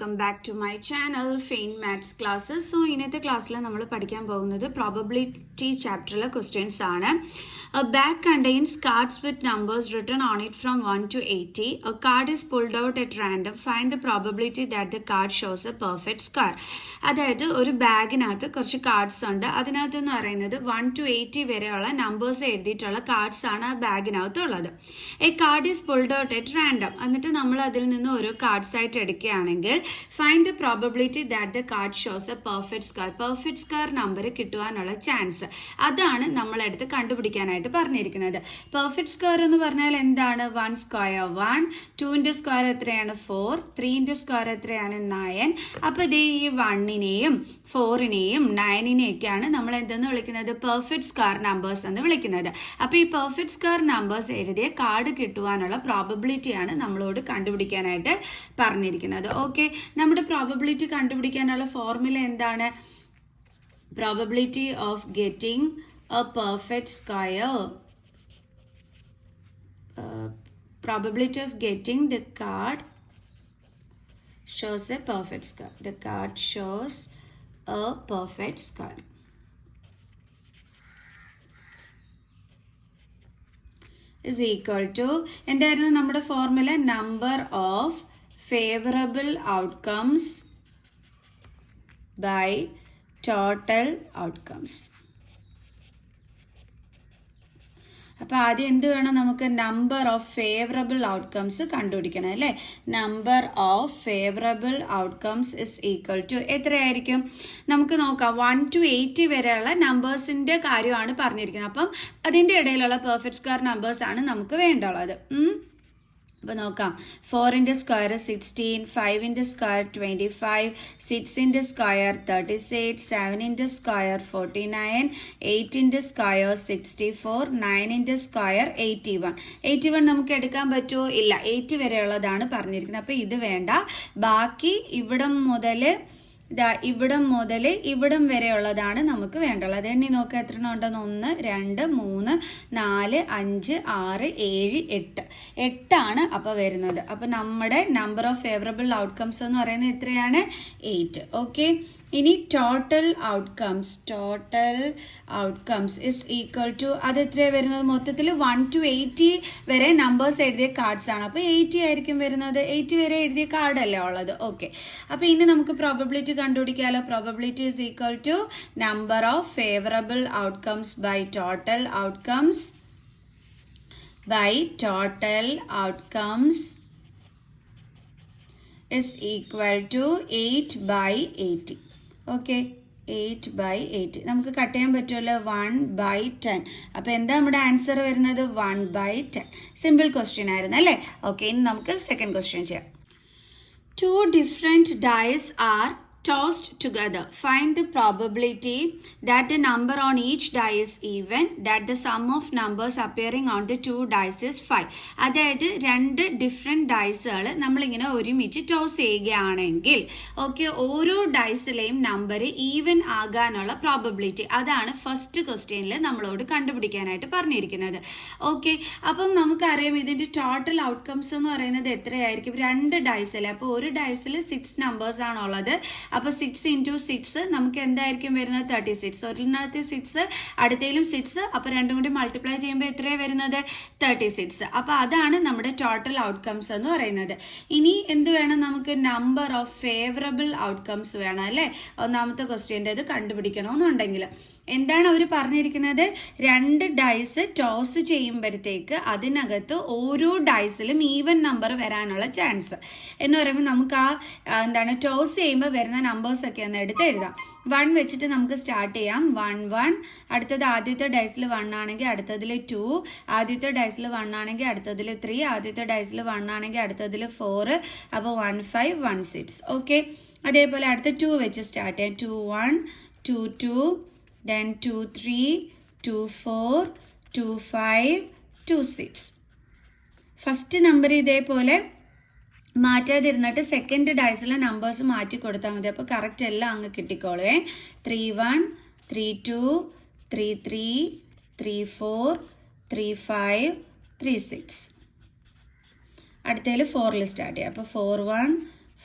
welcome back to my channel Fain Maths Classes. So ഇന്നത്തെ ക്ലാസ്സിൽ നമ്മൾ പഠിക്കാൻ പോകുന്നത് probability chapterലെ questions ആണ്. A bag contains cards with numbers written on it from 1 to 80. A card is pulled out at random. Find the probability that the card shows a perfect square. അതായത് ഒരു ബാഗിനകത്ത് കുറച്ച് cards ഉണ്ട്. അതിനകത്ത് എന്ന് പറയുന്നത് 1 to 80 വരെയുള്ള numbers എഴുതിയിട്ടുള്ള cards ആണ് ആ ബാഗിനകത്ത് ഉള്ളത്. A card is pulled out at random. എന്നിട്ട് നമ്മൾ അതിൽ നിന്ന് ഓരോ കാർഡ്സ് ആയിട്ട് എടുക്കുകയാണെങ്കിൽ find the probability that the card shows a perfect square. Perfect square number കിട്ടുവാനുള്ള ചാൻസ് അതാണ് നമ്മളെടുത്ത് കണ്ടുപിടിക്കാനായിട്ട് പറഞ്ഞിരിക്കുന്നത്. പെർഫെക്റ്റ് സ്ക്വയർ എന്ന് പറഞ്ഞാൽ എന്താണ്? 1 സ്ക്വയർ 1, 2ന്റെ സ്ക്വയർ എത്രയാണ് 4, 3ന്റെ സ്ക്വയർ എത്രയാണ് 9. അപ്പൊ ഇത് ഈ 1നെയും 4നെയും 9നെയൊക്കെയാണ് നമ്മൾ എന്തെന്ന് വിളിക്കുന്നത്? പെർഫെക്റ്റ് സ്ക്വയർ നമ്പേഴ്സ് എന്ന് വിളിക്കുന്നത്. അപ്പൊ ഈ പെർഫെക്റ്റ് സ്ക്വയർ നമ്പേഴ്സ് എഴുതിയ കാർഡ് കിട്ടുവാനുള്ള പ്രോബബിലിറ്റിയാണ് നമ്മളോട് കണ്ടുപിടിക്കാനായിട്ട് പറഞ്ഞിരിക്കുന്നത്. ഓക്കെ, നമ്മുടെ പ്രോബബിലിറ്റി കണ്ടുപിടിക്കാനുള്ള ഫോർമുല എന്താണ്? Probability of getting a perfect square, probability of getting the card shows a perfect square. The card shows a perfect square is equal to എന്തായിരുന്നു നമ്മുടെ formula? Number of favourable outcomes by total outcomes. അപ്പൊ ആദ്യം എന്ത് വേണം? നമുക്ക് number of favourable outcomes കണ്ടുപിടിക്കണം അല്ലേ? Number of favourable outcomes is equal to എത്രയായിരിക്കും? നമുക്ക് നോക്കാം. 1 to 80 വരെയുള്ള നമ്പേഴ്സിന്റെ കാര്യമാണ് പറഞ്ഞിരിക്കുന്നത്. അപ്പം അതിന്റെ ഇടയിലുള്ള പെർഫെക്റ്റ് സ്ക്വയർ നമ്പേഴ്സ് ആണ് നമുക്ക് വേണ്ടുള്ളത്. അപ്പോൾ നോക്കാം. 4ന്റെ സ്ക്വയർ 16, 5ന്റെ സ്ക്വയർ 25, 6ന്റെ സ്ക്വയർ 36, 7ന്റെ സ്ക്വയർ 49, 8ന്റെ സ്ക്വയർ 64, 9ന്റെ സ്ക്വയർ 81. 81 നമുക്ക് എടുക്കാൻ പറ്റുമോ? ഇല്ല, 80 വരെയുള്ളതാണ് പറഞ്ഞിരിക്കുന്നത്. അപ്പോൾ ഇത് വേണ്ട. ബാക്കി ഇവിടം മുതൽ ഇവിടം വരെയുള്ളതാണ് നമുക്ക് വേണ്ടുള്ളത്. എണ്ണി നോക്കുക എത്ര ഉണ്ടെന്ന്. 1, 2, 3, 4, 5, 6, 7, 8. 8 അപ്പോൾ വരുന്നത്. അപ്പോൾ നമ്മുടെ നമ്പർ ഓഫ് ഫേവറബിൾ ഔട്ട്കംസ് എന്ന് പറയുന്നത് എത്രയാണ്? 8. ഓക്കെ, ഇനി total outcomes is equal to അത് എത്രയാണ് വരുന്നത്? മൊത്തത്തിൽ 1 to 80 വരെ നമ്പേഴ്സ് എഴുതിയ കാർഡ്സ് ആണ്. അപ്പോൾ 80 ആയിരിക്കും വരുന്നത്. 80 വരെ എഴുതിയ കാർഡല്ലേ ഉള്ളത്. ഓക്കെ, അപ്പോൾ ഇനി നമുക്ക് പ്രോബബിലിറ്റി കണ്ടുപിടിക്കാമല്ലോ. Probability is equal to number of favourable outcomes by total outcomes is equal to 8 by 80. Okay, 8 by 80 നമുക്ക് കട്ട് ചെയ്യാൻ പറ്റുമല്ലോ. 1 by 10. അപ്പോൾ എന്താ നമ്മുടെ ആൻസർ വരുന്നത്? 1 by 10. സിമ്പിൾ ക്വസ്റ്റ്യൻ ആയിരുന്നു അല്ലേ? ഓക്കെ, ഇനി നമുക്ക് സെക്കൻഡ് ക്വസ്റ്റ്യൻ ചെയ്യാം. 2 different dice are tossed together. Find the probability that the number on each die is even, that the sum of numbers appearing on the 2 dice is 5. അതായത് 2 different ഡൈസുകൾ നമ്മളിങ്ങനെ ഒരുമിച്ച് toss ചെയ്യുകയാണെങ്കിൽ okay, ഓരോ ഡൈസിലെയും number even ആകാനുള്ള probability അതാണ് first ക്വസ്റ്റ്യനിൽ നമ്മളോട് കണ്ടുപിടിക്കാനായിട്ട് പറഞ്ഞിരിക്കുന്നത്. ഓക്കെ, അപ്പം നമുക്കറിയാം ഇതിൻ്റെ ടോട്ടൽ ഔട്ട്കംസ് എന്ന് പറയുന്നത് എത്രയായിരിക്കും? 2 ഡൈസിൽ. അപ്പോൾ ഒരു ഡൈസിൽ 6 നമ്പേഴ്സ് ആണുള്ളത്. അപ്പോൾ 6 into 6 നമുക്ക് എന്തായിരിക്കും വരുന്നത്? 36. ഒരിനകത്ത് 6, അടുത്തയിലും 6. അപ്പോൾ രണ്ടും കൂടി മൾട്ടിപ്ലൈ ചെയ്യുമ്പോൾ എത്രയാണ് വരുന്നത്? 36. അപ്പോൾ അതാണ് നമ്മുടെ ടോട്ടൽ ഔട്ട്കംസ് എന്ന് പറയുന്നത്. ഇനി എന്ത് വേണം നമുക്ക്? നമ്പർ ഓഫ് ഫേവറബിൾ ഔട്ട്കംസ് വേണം അല്ലേ? ഒന്നാമത്തെ ക്വസ്റ്റ്യൻ്റെ അത് കണ്ടുപിടിക്കണമെന്നുണ്ടെങ്കിൽ എന്താണ് അവർ പറഞ്ഞിരിക്കുന്നത്? 2 ഡൈസ് ടോസ് ചെയ്യുമ്പോഴത്തേക്ക് അതിനകത്ത് ഓരോ ഡൈസിലും ഈവൻ നമ്പർ വരാനുള്ള ചാൻസ് എന്ന് പറയുമ്പോൾ നമുക്ക് എന്താണ് ടോസ് ചെയ്യുമ്പോൾ വരുന്ന നമ്പേഴ്സ് ഒക്കെ ഒന്ന് എടുത്ത് എഴുതാം. 1 വെച്ചിട്ട് നമുക്ക് സ്റ്റാർട്ട് ചെയ്യാം. 1 1. അടുത്തത് ആദ്യത്തെ ഡൈസിൽ 1 ആണെങ്കിൽ അടുത്തതിൽ 2, ആദ്യത്തെ ഡൈസിൽ 1 ആണെങ്കിൽ അടുത്തതിൽ 3, ആദ്യത്തെ ഡൈസിൽ 1 ആണെങ്കിൽ അടുത്തതിൽ 4. അപ്പോൾ 1 5 1 6. ഓക്കെ, അതേപോലെ അടുത്ത 2 വെച്ച് സ്റ്റാർട്ട് ചെയ്യാം. 2 1 2 2, then 2 3 2 4 2 5 2 6. ഫസ്റ്റ് നമ്പർ ഇതേപോലെ മാറ്റാതിരുന്നിട്ട് സെക്കൻഡ് ഡൈസിലെ നമ്പേഴ്സ് മാറ്റി കൊടുത്താൽ മതി. അപ്പോൾ കറക്റ്റ് എല്ലാം അങ്ങ് കിട്ടിക്കോളുവേ. 3 1 3 2 3 3 3 4 3 5 3 6. അടുത്തതിൽ 4 സ്റ്റാർട്ട് ചെയ്യാം. അപ്പോൾ 4 1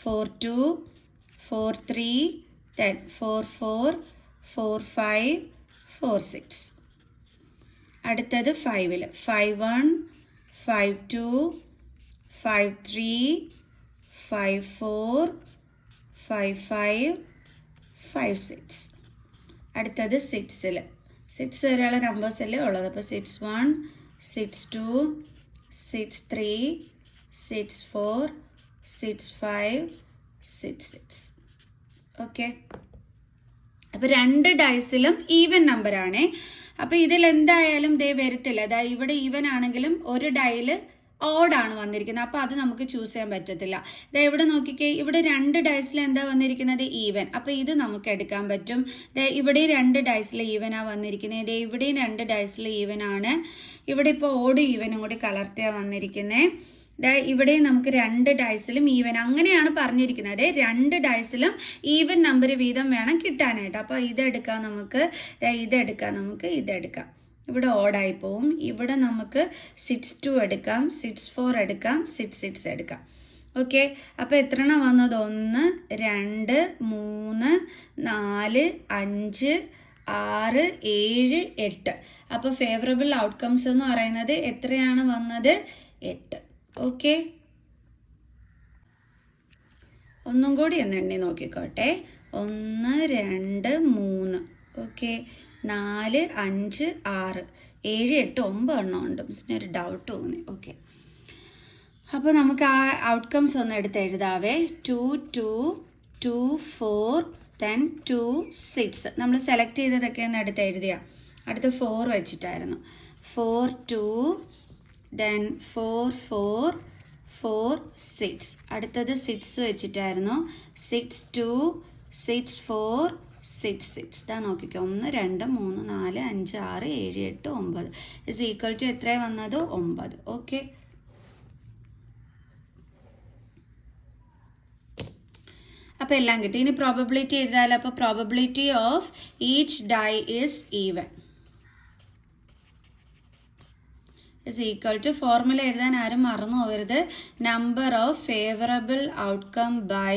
4 2 4 3 10 4 4 4 5 4 6. അടുത്തത് 5ൽ 5 1 5 2 5 3 5 4 5 5 5 6. അടുത്തത് 6ൽ 6 വരെയുള്ള നമ്പേഴ്സ് അല്ലേ ഉള്ളത്. അപ്പോൾ 6 1 6 2 6 3 6 4 6 5 6 6. ഓക്കെ, അപ്പോൾ 2 ഡൈസിലും ഈവൻ നമ്പറാണേ. അപ്പോൾ ഇതിൽ എന്തായാലും ദേ വരത്തില്ല. അതായത് ഇവിടെ ഈവൻ ആണെങ്കിലും ഒരു ഡൈയിൽ ഓഡാണ് വന്നിരിക്കുന്നത്. അപ്പോൾ അത് നമുക്ക് ചൂസ് ചെയ്യാൻ പറ്റത്തില്ല. ഇതാ ഇവിടെ നോക്കിക്കേ, ഇവിടെ 2 ഡൈസിൽ എന്താ വന്നിരിക്കുന്നത്? ഈവൻ. അപ്പോൾ ഇത് നമുക്ക് എടുക്കാൻ പറ്റും. ഇവിടെ 2 ഡൈസിൽ ഈവനാണ് വന്നിരിക്കുന്നത്. ഇതേ ഇവിടെയും 2 ഡൈസിൽ ഈവൻ ആണ്. ഇവിടെ ഇപ്പോൾ ഓഡ് ഈവനും കൂടി കളർത്തിയാണ് വന്നിരിക്കുന്നത്. ഇവിടെയും നമുക്ക് 2 ഡൈസിലും ഈവൻ, അങ്ങനെയാണ് പറഞ്ഞിരിക്കുന്നത്. 2 ഡൈസിലും ഈവൻ നമ്പർ വീതം വേണം കിട്ടാനായിട്ട്. അപ്പോൾ ഇതെടുക്കാം നമുക്ക്, ഇതെടുക്കാം. ഇവിടെ ഓഡായി പോവും. ഇവിടെ നമുക്ക് 6 2 എടുക്കാം, 6 4 എടുക്കാം, 6 6 എടുക്കാം. ഓക്കെ, അപ്പോൾ എത്ര എണ്ണം വന്നത്? 1 2 3 4 5 6 7 8. അപ്പോൾ ഫേവറബിൾ ഔട്ട്കംസ് എന്ന് പറയുന്നത് എത്രയാണ് വന്നത്? 8. ഓക്കെ, ഒന്നും കൂടി ഒന്ന് എണ്ണി നോക്കിക്കോട്ടെ. 1 2 3. ഓക്കെ, 4 5 6 7 8 9 എണ്ണം ഉണ്ട്. മിസ്സിനൊരു ഡൗട്ട് തോന്നി. ഓക്കെ, അപ്പോൾ നമുക്ക് ആ ഔട്ട്കംസ് ഒന്ന് എടുത്ത് എഴുതാവേ. 2 2 2 4 10 2 6. നമ്മൾ സെലക്ട് ചെയ്തതൊക്കെ ഒന്ന് എടുത്ത് എഴുതിയ. അടുത്ത് 4 വെച്ചിട്ടായിരുന്നു. 4 2 then 4 4 4 6. അടുത്തത് 6 വെച്ചിട്ടായിരുന്നു. 6 2 6 4 6 6. ഇതാ നോക്കിക്കോ, 1 2 3 4 5 6 7 8 9 ഇസ് ഈക്വൽ ടു എത്ര വന്നത്? 9. ഓക്കെ, അപ്പോൾ എല്ലാം കിട്ടി. ഇനി പ്രോബബിലിറ്റി എഴുതാലോ. അപ്പോൾ probability of each die is even is equal to, formula എഴുതാൻ ആരും മറന്നു പോകരുത്, number of favourable outcome by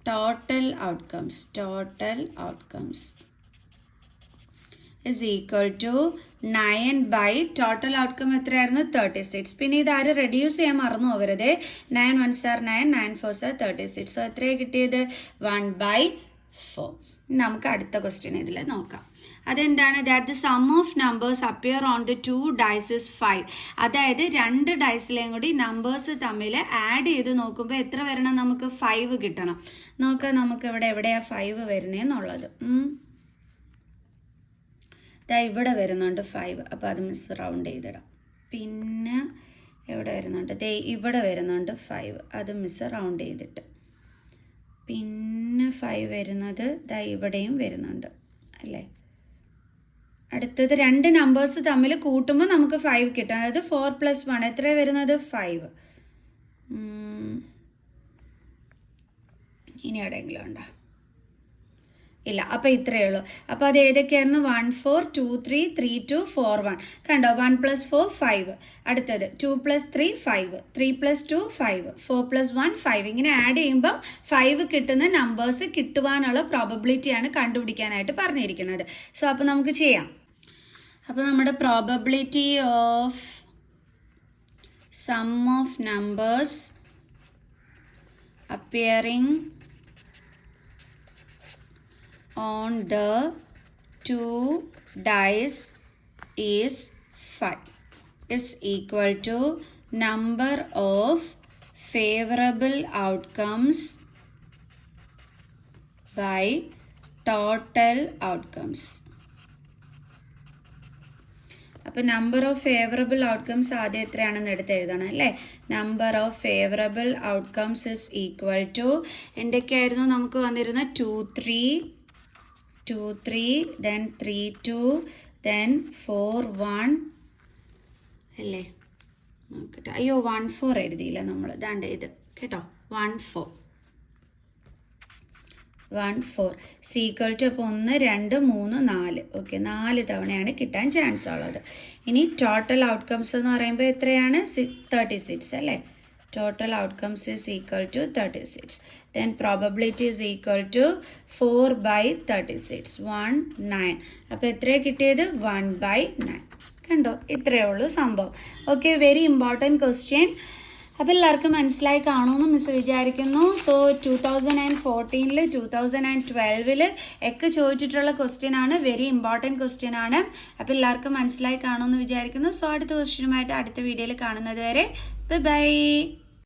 total outcomes is equal to 9 by total outcome എത്രയായിരുന്നു? 36. പിന്നെ ഇത് ആരും റെഡ്യൂസ് ചെയ്യാൻ മറന്നു പോകരുത്. 9 1s are 9, 9 4s are 36. So എത്രയാണ് കിട്ടിയത്? 1/4. നമുക്ക് അടുത്ത ക്വസ്റ്റ്യൻ ഇതിൽ നോക്കാം. അതെന്താണ്? That the sum of numbers appear on the 2 dice is 5. അതായത് 2 ഡൈസിലെയും കൂടി നമ്പേഴ്സ് തമ്മിൽ ആഡ് ചെയ്ത് നോക്കുമ്പോൾ എത്ര വരണം? നമുക്ക് 5 കിട്ടണം. നോക്കാം നമുക്ക് ഇവിടെ എവിടെയാണ് 5 വരുന്നതെന്നുള്ളത്. ഇവിടെ വരുന്നുണ്ട് 5. അപ്പോൾ അത് മിസ് റൗണ്ട് ചെയ്തിടാം. പിന്നെ എവിടെ വരുന്നുണ്ട്? ഇവിടെ വരുന്നുണ്ട് 5. അത് മിസ് റൗണ്ട് ചെയ്തിട്ട്. പിന്നെ 5 വരുന്നത് ഇവിടെയും വരുന്നുണ്ട് അല്ലേ. അടുത്തത് 2 നമ്പേഴ്സ് തമ്മിൽ കൂട്ടുമ്പോൾ നമുക്ക് 5 കിട്ടും. അതായത് 4 + 1 എത്ര വരുന്നത്? 5. ഇനി എവിടെയെങ്കിലും ഉണ്ടോ? ഇല്ല. അപ്പോൾ ഇത്രയേ ഉള്ളൂ. അപ്പോൾ അത് ഏതൊക്കെയായിരുന്നു? 1 4 2 3 3 2 4 1. കണ്ടോ? 1 + 4 5. അടുത്തത് 2 + 3 5, 3 + 2 5, 4 + 1 5. ഇങ്ങനെ ആഡ് ചെയ്യുമ്പോൾ 5 കിട്ടുന്ന നമ്പേഴ്സ് കിട്ടുവാനുള്ള പ്രോബബിലിറ്റിയാണ് കണ്ടുപിടിക്കാനായിട്ട് പറഞ്ഞിരിക്കുന്നത്. സോ അപ്പോൾ നമുക്ക് ചെയ്യാം. അപ്പോൾ നമ്മുടെ probability of sum of numbers appearing on the 2 dice is 5 is equal to number of favorable outcomes by total outcomes. അപ്പോൾ നമ്പർ ഓഫ് ഫേവറബിൾ ഔട്ട്കംസ് ആദ്യം എത്രയാണെന്ന് എടുത്ത് എഴുതണം അല്ലേ. Number of favourable outcomes is equal to എന്തൊക്കെയായിരുന്നു നമുക്ക് വന്നിരുന്ന? 2 3 then 3 2 then 4 1 അല്ലേ. നോക്കട്ടെ, അയ്യോ 1 4 എഴുതിയില്ല നമ്മൾ. ഇതാണ്ട് ഇത് കേട്ടോ, 1 4 സീക്വൽ ടു. അപ്പോൾ 1 2 3 4. ഓക്കെ, 4 തവണയാണ് കിട്ടാൻ ചാൻസ് ഉള്ളത്. ഇനി ടോട്ടൽ ഔട്ട്കംസ് എന്ന് പറയുമ്പോൾ എത്രയാണ്? 36 അല്ലേ. total outcomes is equal to 36. Then probability is equal to 4 by 36. 1, 9. അപ്പോൾ എത്രയാണ് കിട്ടിയത്? 1 by 9. കണ്ടോ? ഇത്രയേ ഉള്ളൂ സംഭവം. Okay, very important question. അപ്പോൾ എല്ലാവർക്കും മനസ്സിലായി കാണുമെന്ന് മിസ് വിചാരിക്കുന്നു. സോ 2014 2012 ഒക്കെ ചോദിച്ചിട്ടുള്ള ക്വസ്റ്റ്യൻ ആണ്, വെരി ഇമ്പോർട്ടൻറ്റ് ക്വസ്റ്റ്യൻ ആണ്. അപ്പോൾ എല്ലാവർക്കും മനസ്സിലായി കാണുമെന്ന് വിചാരിക്കുന്നു. സോ അടുത്ത ക്വസ്റ്റ്യനുമായിട്ട് അടുത്ത വീഡിയോയിൽ കാണുന്നത് വരെ ബൈ.